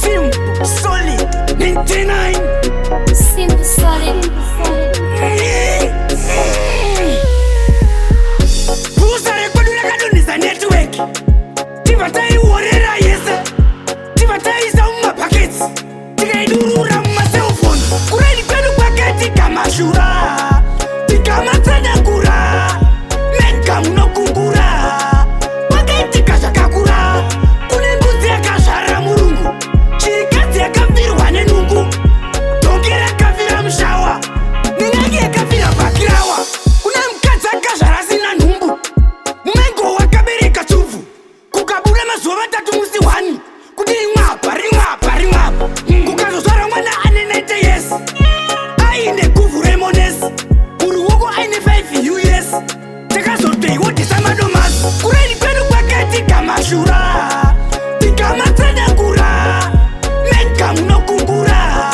Simple Solid 99. Simple Solid. Pusare kwadula kadonisa network. Tivatai warera yesa. Tivatai za packets. Tikaidurura cell phone. Kureli kwenu paketi kama shura. Tikama tana kura. Menka muno kungura. Paketi kasha kakura. Kunembuzi ya kashara murungu. Chikati ya kafiru wane nungu. Tongera kafira mshawa. Ninagi ya kafira bakirawa. Kuna mkata kashara zina numbu. Mmengo wakabiri kachuvu. Kukabula mazuwa matatu musi wani. Kudiri ngapa, ringapa, ringapa. Kukazo swara mwana anenete yes. Aine kufu remones. Uruwogo aine 5 US. Teka zote wote sama domas. Kureli kwenu kwa kati kama shura. Tikama tena kura. Menka muno kungura.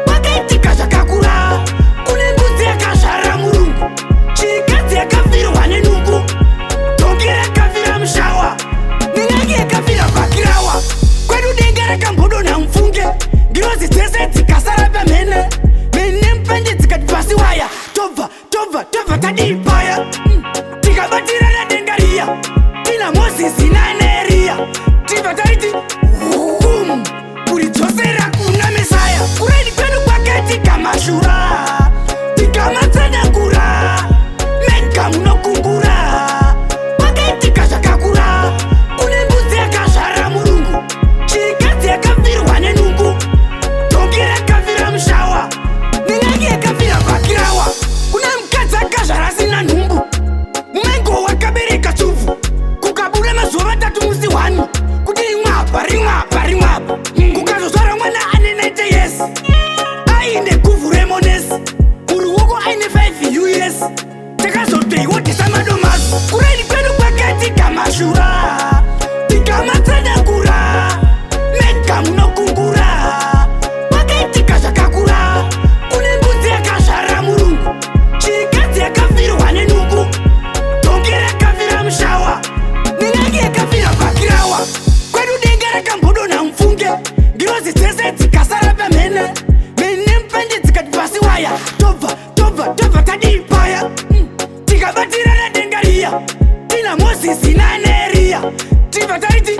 Wakati kasha kakura. Kunembuzi ya kashara murungu. Chikati ya kafiru wane nungu. Tongera kafira mshawa. Ninagi ya kafira bakirawa. Kwenu dengara kambodo na mfunge. Girozi tese tikasara pa mene. Mene mpende tikatipasi waya. Tova, tova, tova kadipaya. Tikabatira na dengaria. Tina mosi sinaneria. Tiva taiti. Kuritosera kuna mesaya. Kureli kwenu paketi kama shura. Tikama tena kura. Menka muno kungura. Paketi kasha kakura. Kunembuzi ya kashara murungu. Chikati ya kafiru wane nungu. Tongera kafira mshawa. Ninagi ya kafira bakirawa. Kuna mkata kashara zina numbu. Mmengo wakabiri kachuvu. Kukabula mazuwa matatu musi wani. Kudiri ngapa, ringapa, ringapa. Kukazo swara mwana anenete yes. Aine kufu remones. Uruwogo aine 5 US. Teka zote wote sama domas. Kureli kwenu paketi kama shura. Tikama tena kura. Menka muno kungura. Paketi kasha kakura. Kunembuzi ya kashara murungu. Chikati ya kafiru wane nungu. Tongera kafira mshawa. Ninagi ya kafira bakirawa. Kwenu dengara kambodo na mfunge. Girozi tese tikasara pa mene. Mene mpende tikatipasi waya. Tova, tova, tova kadipaya. Tikabatira na dengaria. Tina mosi sinaneria. Tiva taiti.